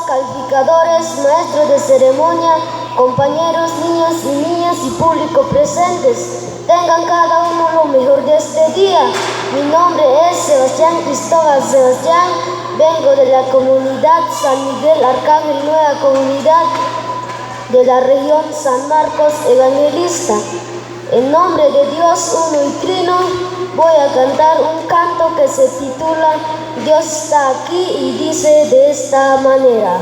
calificadores, maestros de ceremonia, compañeros, niños y niñas y público presentes, tengan cada uno lo mejor de este día. Mi nombre es Sebastián Cristóbal Sebastián, vengo de la comunidad San Miguel Arcángel, nueva comunidad de la región San Marcos Evangelista. En nombre de Dios uno y trino, voy a cantar un canto que se titula Dios está aquí y dice de esta manera.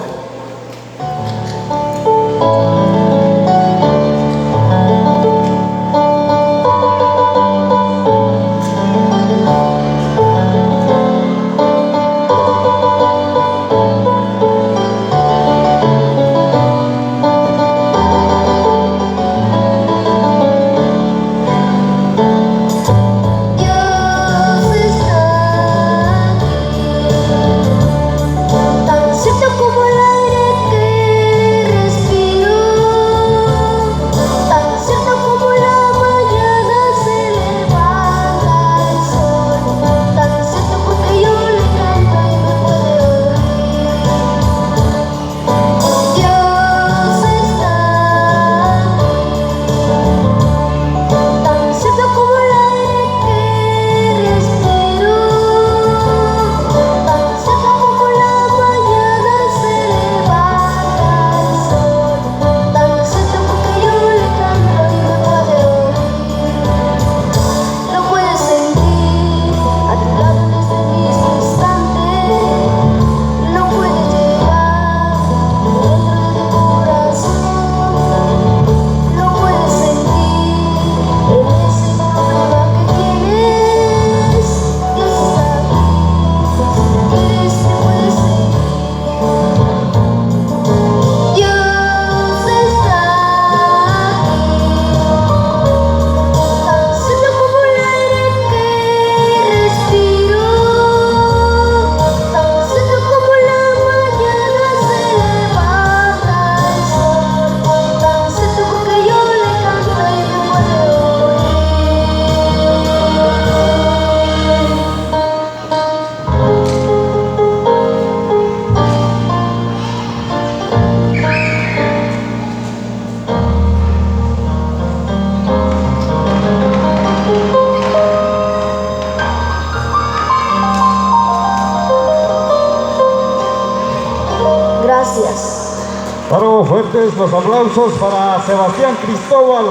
Gracias. Claro, fuertes los aplausos para Sebastián Cristóbal.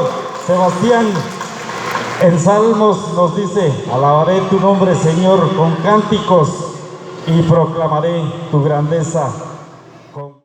Sebastián, en Salmos nos dice: alabaré tu nombre, Señor, con cánticos y proclamaré tu grandeza.